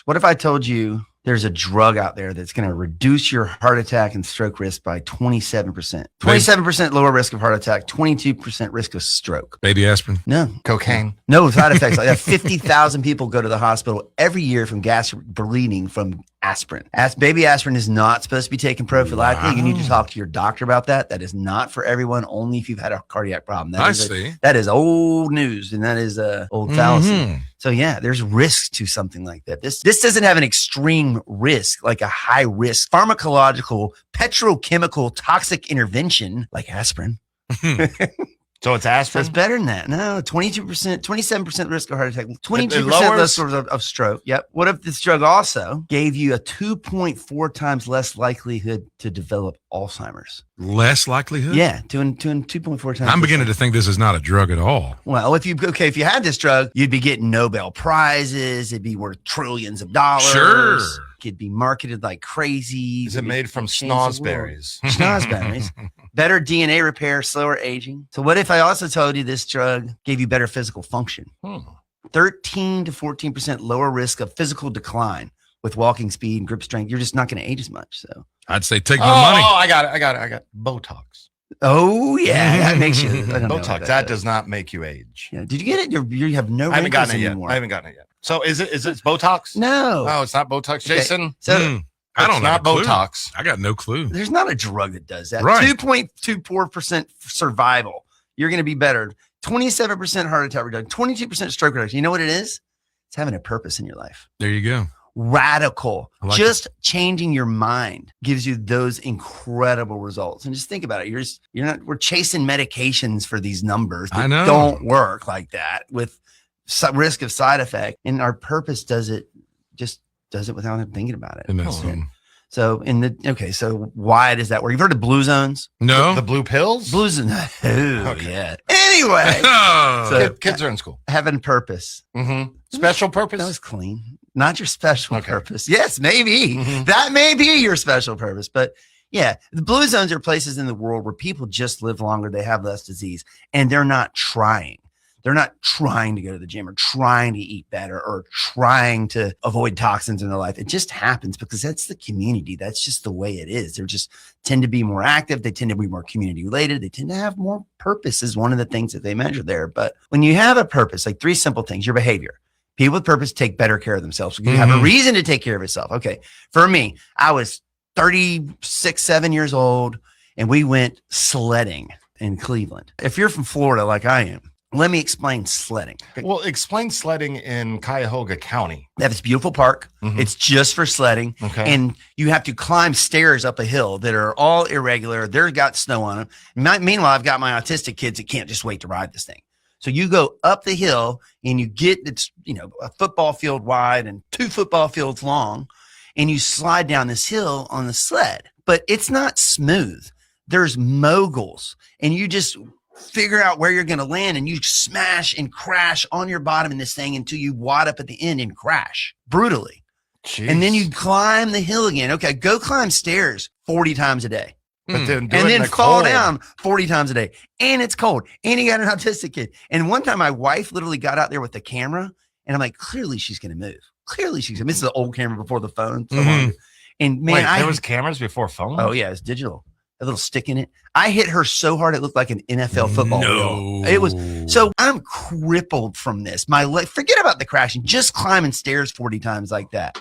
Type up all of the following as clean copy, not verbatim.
What if I told you there's a drug out there that's going to reduce your heart attack and stroke risk by 27%? 27% lower risk of heart attack, 22% risk of stroke. Baby aspirin? No. Cocaine? No side effects like that. 50,000 people go to the hospital every year from gas bleeding from aspirin. Baby aspirin is not supposed to be taken prophylactically. Wow. You need to talk to your doctor about that. That is not for everyone, only if you've had a cardiac problem. That is old news, and that is old fallacy. So yeah, there's risk to something like that. This doesn't have an extreme risk, like a high risk pharmacological, petrochemical, toxic intervention like aspirin. So it's aspirin? So it's better than that. No, 22%, 27% risk of heart attack, 22% less of stroke. Yep. What if this drug also gave you a 2.4 times less likelihood to develop Alzheimer's? Less likelihood? Yeah, to 2.4 times. I'm beginning to think this is not a drug at all. Well, if you had this drug, you'd be getting Nobel Prizes. It'd be worth trillions of dollars. Sure. It'd be marketed like crazy. Is it made from snozberries? Snozberries. Better DNA repair, slower aging. So what if I also told you this drug gave you better physical function? 13 to 14% lower risk of physical decline with walking speed and grip strength. You're just not going to age as much. So I'd say take my money. Oh, I got it. Botox. Oh yeah, that makes you Botox. That does not make you age. Yeah. Did you get it? You have no. I haven't gotten it anymore. yet. I haven't gotten it yet. So is it Botox? No. Oh, it's not Botox, Jason. Okay. So I don't know. Not Botox. I got no clue. There's not a drug that does that. Right. 2.24% survival. You're going to be better. 27% heart attack reduction. 22% stroke reduction. You know what it is? It's having a purpose in your life. There you go. Radical. Like just changing your mind gives you those incredible results. And just think about it. We're chasing medications for these numbers that don't work like that with risk of side effect. And our purpose does it without even thinking about it. So so why does that work? You've heard of blue zones? No. The blue pills? Blue zones. Yeah. Anyway. So kids are in school. Having purpose. Special purpose? That was clean. Not your special purpose. Yes, maybe. That may be your special purpose. But yeah, the blue zones are places in the world where people just live longer. They have less disease and they're not trying. They're not trying to go to the gym or trying to eat better or trying to avoid toxins in their life. It just happens because that's the community. That's just the way it is. They just tend to be more active. They tend to be more community related. They tend to have more purpose is one of the things that they measure there. But when you have a purpose, like 3 simple things, your behavior. People with purpose take better care of themselves. You have a reason to take care of yourself. Okay. For me, I was 36, 7 years old, and we went sledding in Cleveland. If you're from Florida, like I am, let me explain sledding. Okay. Well, explain sledding in Cuyahoga County. They have this beautiful park. It's just for sledding. Okay. And you have to climb stairs up a hill that are all irregular. They've got snow on them. Meanwhile, I've got my autistic kids that can't just wait to ride this thing. So you go up the hill and you get, a football field wide and 2 football fields long, and you slide down this hill on the sled, but it's not smooth. There's moguls, and you just figure out where you're going to land, and you smash and crash on your bottom in this thing until you wad up at the end and crash brutally. Jeez. And then you climb the hill again. Okay. Go climb stairs 40 times a day. But then fall down 40 times a day. And it's cold. And you got an autistic kid. And one time my wife literally got out there with the camera, and I'm like, clearly she's going to move. Clearly she's going to. This is the old camera before the phone. And man, there was cameras before phone? Oh yeah, it's digital. A little stick in it. I hit her so hard it looked like an NFL football field. It was so I'm crippled from this. My leg, forget about the crashing, just climbing stairs 40 times like that.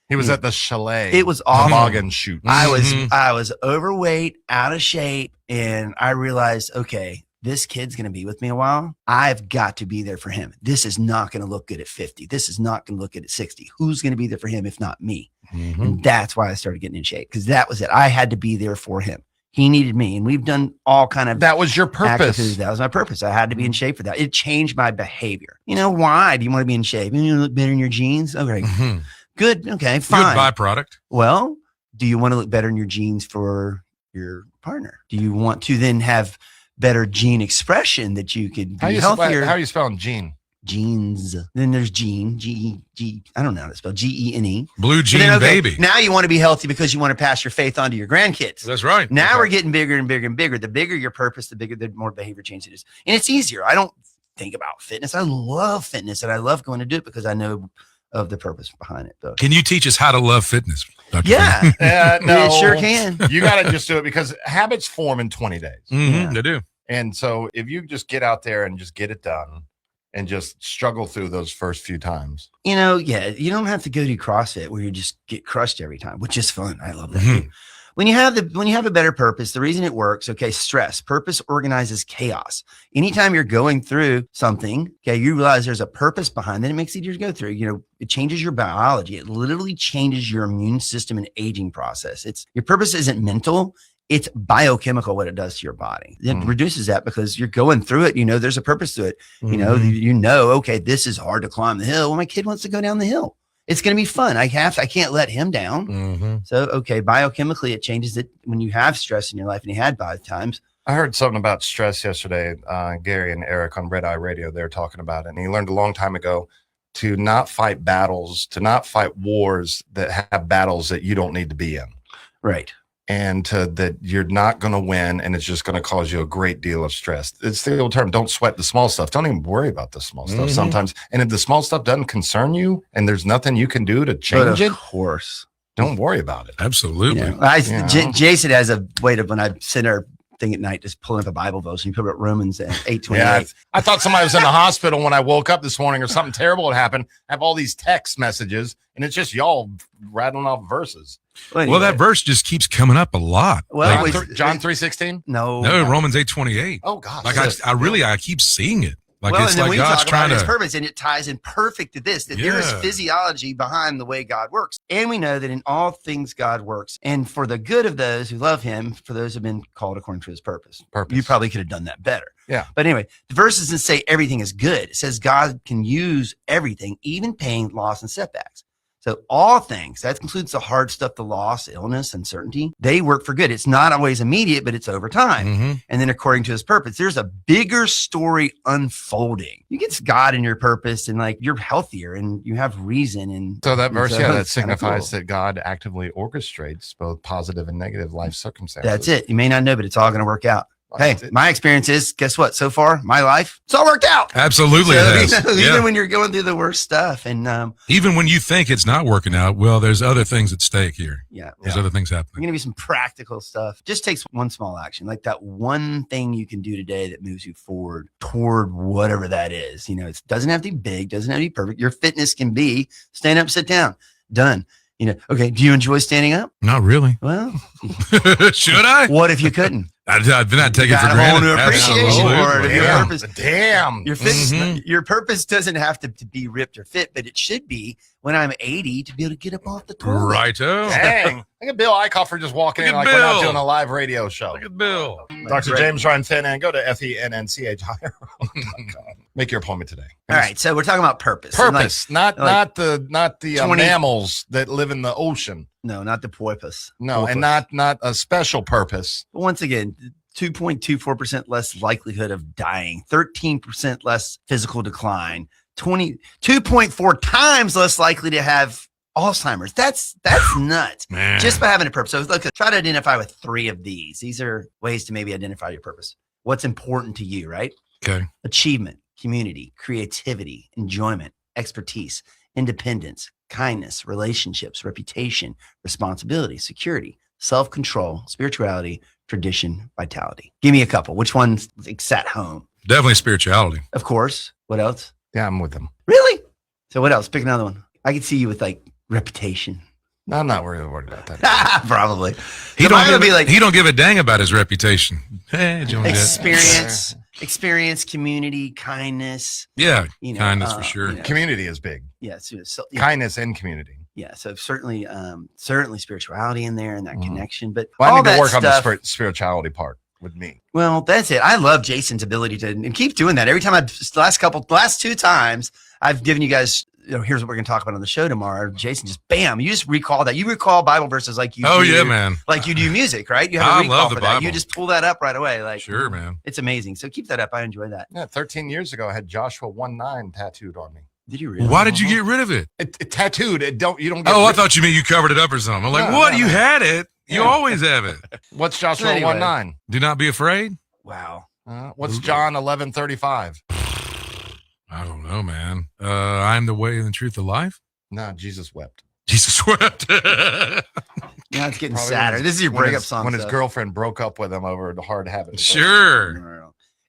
He was at the chalet. It was awful. Toboggan shoot. I was overweight, out of shape, and I realized, okay, this kid's going to be with me a while. I've got to be there for him. This is not going to look good at 50. This is not going to look good at 60. Who's going to be there for him if not me? And that's why I started getting in shape, because that was it. I had to be there for him. He needed me, and we've done all kind of. That was your purpose. That was my purpose. I had to be in shape for that. It changed my behavior. Why do you want to be in shape? You look better in your jeans. Okay, good. Okay, fine. Good byproduct. Well, do you want to look better in your jeans for your partner? Do you want to then have better gene expression that you could be healthier? How are you spelling gene? Genes. Then there's gene, G. I don't know how to spell GENE. Blue gene baby. Now you want to be healthy because you want to pass your faith on to your grandkids. That's right. Now we're getting bigger and bigger and bigger. The bigger your purpose, the more behavior change it is. And it's easier. I don't think about fitness. I love fitness, and I love going to do it because I know of the purpose behind it, though. Can you teach us how to love fitness, Dr. Yeah, No, it sure can. You got to just do it because habits form in 20 days. Mm-hmm, they do. And so if you just get out there and just get it done and just struggle through those first few times. You don't have to go do CrossFit where you just get crushed every time, which is fun. I love that. Too. When you have a better purpose, the reason it works, stress, purpose organizes chaos. Anytime you're going through something, you realize there's a purpose behind it. It makes it easier to go through. It changes your biology. It literally changes your immune system and aging process. Your purpose isn't mental. It's biochemical what it does to your body. It reduces that because you're going through it. There's a purpose to it. Okay, this is hard to climb the hill. Well, my kid wants to go down the hill. It's going to be fun. I can't let him down. So, biochemically, it changes it when you have stress in your life, and you had 5 times. I heard something about stress yesterday. Gary and Eric on Red Eye Radio, they're talking about it. And he learned a long time ago to not fight battles, to not fight wars that have battles that you don't need to be in. Right. And that you're not going to win, and it's just going to cause you a great deal of stress. It's the old term, don't sweat the small stuff. Don't even worry about the small stuff sometimes. And if the small stuff doesn't concern you and there's nothing you can do to change it, of course, don't worry about it. Absolutely. Jason has a way to, when I send our thing at night, just pulling up a Bible verse, and you put up Romans 8:28. Yeah, I thought somebody was in the hospital when I woke up this morning or something terrible had happened. I have all these text messages, and it's just y'all rattling off verses. Well, that verse just keeps coming up a lot. Well, John 3:16? No, Romans 8:28. Oh, God. I keep seeing it. And then we talk about his purpose, and it ties in perfect to this, that there is physiology behind the way God works. And we know that in all things God works, and for the good of those who love him, for those who have been called according to his purpose. You probably could have done that better. Yeah. But anyway, the verse doesn't say everything is good. It says God can use everything, even pain, loss, and setbacks. So all things, that includes the hard stuff, the loss, illness, uncertainty, they work for good. It's not always immediate, but it's over time. And then according to his purpose, there's a bigger story unfolding. You get God in your purpose, and you're healthier and you have reason. And so that verse, that signifies that God actively orchestrates both positive and negative life circumstances. That's it. You may not know, but it's all going to work out. Hey, my experience is, guess what? So far, my life, it's all worked out. Absolutely. Even when you're going through the worst stuff. And even when you think it's not working out, well, there's other things at stake here. Yeah. There's other things happening. There's going to be some practical stuff. Just takes one small action, like that one thing you can do today that moves you forward toward whatever that is. It doesn't have to be big, doesn't have to be perfect. Your fitness can be stand up, sit down, done. Okay. Do you enjoy standing up? Not really. Well, should I? What if you couldn't? I've not taken for granted. Appreciation for it. Your purpose. Damn. Your fitness, your purpose doesn't have to be ripped or fit, but it should be when I'm 80 to be able to get up off the toilet. Righto. Dang. Look at Bill Eichhofer just walking in like we're not doing a live radio show. Look at Bill. Dr. James Ryan Fenn, go to FENNCH. Make your appointment today. All right, so we're talking about purpose. Purpose, not the mammals that live in the ocean. No, not the porpoise. No, and not a special purpose. But once again, 2.24% less likelihood of dying, 13% less physical decline, 2.4 times less likely to have Alzheimer's. That's nuts. Man. Just by having a purpose. So look, try to identify with 3 of these. These are ways to maybe identify your purpose. What's important to you, right? Okay. Achievement, community, creativity, enjoyment, expertise, independence, kindness, relationships, reputation, responsibility, security, self-control, spirituality, tradition, vitality. Give me a couple. Which one's sat home? Definitely spirituality. Of course. What else? Yeah, I'm with them. Really? So what else? Pick another one. I could see you with reputation. No, I'm not really worried about that. Probably. He don't give a dang about his reputation. Hey, experience, community, kindness. Yeah, kindness for sure. Community is big. Yeah, kindness and community. Yeah, so certainly spirituality in there and that connection. But I need to work on the spirituality part with me. Well, that's it. I love Jason's ability to and keep doing that. Every time last 2 times I've given you guys. Here's what we're going to talk about on the show tomorrow. Jason, just bam, you just recall that. You recall Bible verses like you. Oh, yeah, man. Like you do music, right? You have a recall love the for that. Bible. You just pull that up right away. Sure, man. It's amazing. So keep that up. I enjoy that. Yeah, 13 years ago, I had Joshua 1:9 tattooed on me. Did you really? Why did you get rid of it? It tattooed. You don't. I thought you meant you covered it up or something. I'm like, what? You had it. You always have it. What's Joshua 1:9? Do not be afraid. Wow. What's John 11:35? I don't know, man. I'm the way and the truth of life. No, Jesus wept. Jesus wept. Yeah, it's getting Probably sadder. This is your breakup song. When his stuff. girlfriend broke up with him over the hard habit. Sure.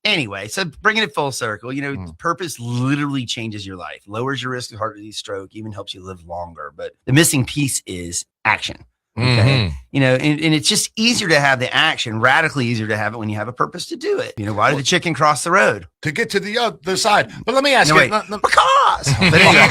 Anyway, so bringing it full circle, purpose literally changes your life, lowers your risk of heart disease, stroke, even helps you live longer. But the missing piece is action. Okay. And it's just easier to have the action, radically easier to have it when you have a purpose to do it. Why did the chicken cross the road? To get to the other side. But let me ask you. Because. But anyway.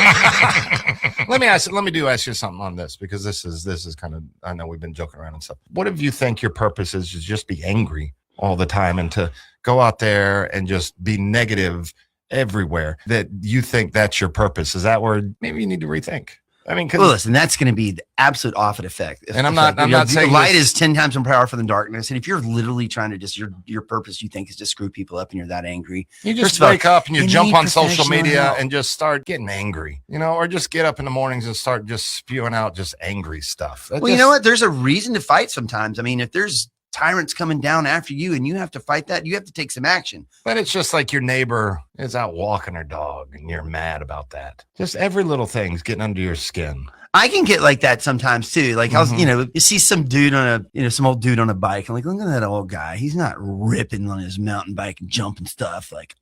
let me ask you something on this, because this is kind of, I know we've been joking around and stuff. What if you think your purpose is to just be angry all the time and to go out there and just be negative everywhere, that you think that's your purpose? Is that where maybe you need to rethink? I mean, well, listen, that's going to be the absolute opposite effect. And I'm not saying light is 10 times more powerful than darkness. And if you're literally trying to just your purpose, you think is to screw people up, and you're that angry, you just wake up and you jump on social media and just start getting angry, or just get up in the mornings and start just spewing out just angry stuff. You know what? There's a reason to fight sometimes. I mean, if there's tyrants coming down after you and you have to fight that, you have to take some action. But it's just like your neighbor is out walking her dog and you're mad about that. Just every little thing's getting under your skin. I can get like that sometimes too. Like I was, you see some dude on some old dude on a bike. I'm like, look at that old guy. He's not ripping on his mountain bike and jumping stuff. Like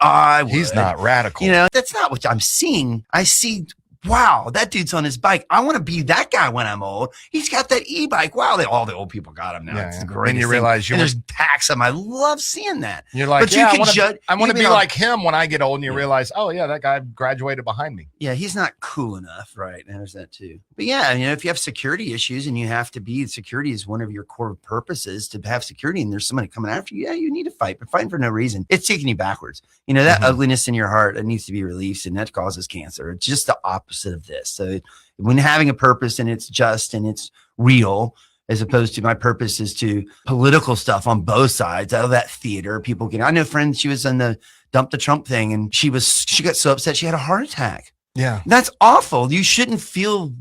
he's not radical. That's not what I'm seeing. I see, wow, that dude's on his bike. I want to be that guy when I'm old. He's got that e-bike. Wow, all the old people got him now. It's great. And you realize there's packs of them. I love seeing that. You're like, but I want to be like him when I get old. And you realize, oh yeah, that guy graduated behind me. Yeah, he's not cool enough, right? And there's that too. But yeah, if you have security issues and you have to be, security is one of your core purposes to have security, and there's somebody coming after you, yeah, you need to fight, but fighting for no reason. It's taking you backwards. That ugliness in your heart that needs to be released, and that causes cancer. It's just the opposite of this. So when having a purpose and it's just and it's real, as opposed to my purpose is to political stuff on both sides out of that theater. I know friends, she was on the dump the Trump thing, and she got so upset she had a heart attack. Yeah. That's awful. You shouldn't feel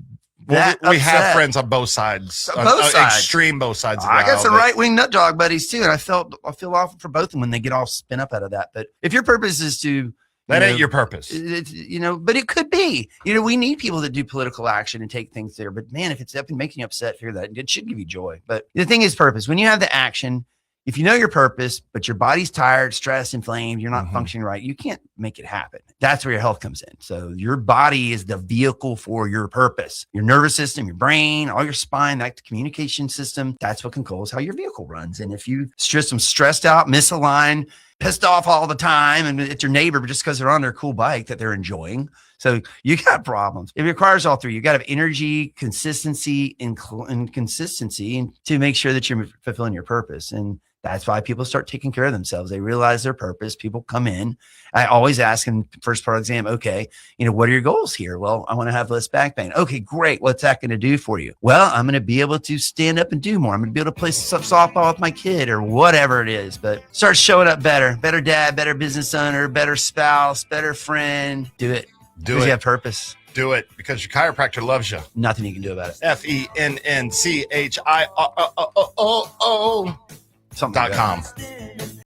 that we have friends on both sides. Extreme both sides. I got some right-wing nut dog buddies too. And I feel awful for both of them when they get all spin up out of that. But if your purpose is to, that ain't your purpose. But it could be. We need people that do political action and take things there. But man, if it's up and making you upset, figure that it should give you joy. But the thing is purpose. When you have the action, if you know your purpose, but your body's tired, stressed, inflamed, you're not functioning right, you can't make it happen. That's where your health comes in. So your body is the vehicle for your purpose. Your nervous system, your brain, all your spine, that communication system, that's what controls how your vehicle runs. And if you stressed out, misaligned, pissed off all the time, and it's your neighbor, but just because they're on their cool bike that they're enjoying, so you got problems. It requires all three. You got to have energy, consistency, and consistency to make sure that you're fulfilling your purpose. And that's why people start taking care of themselves. They realize their purpose. People come in. I always ask in the first part of the exam, okay, what are your goals here? Well, I want to have less back pain. Okay, great. What's that going to do for you? Well, I'm going to be able to stand up and do more. I'm going to be able to play softball with my kid or whatever it is. But start showing up better dad, better business owner, better spouse, better friend. Do it. Do it. You have purpose. Do it, because your chiropractor loves you. Nothing you can do about it. FENNCHIRO.com.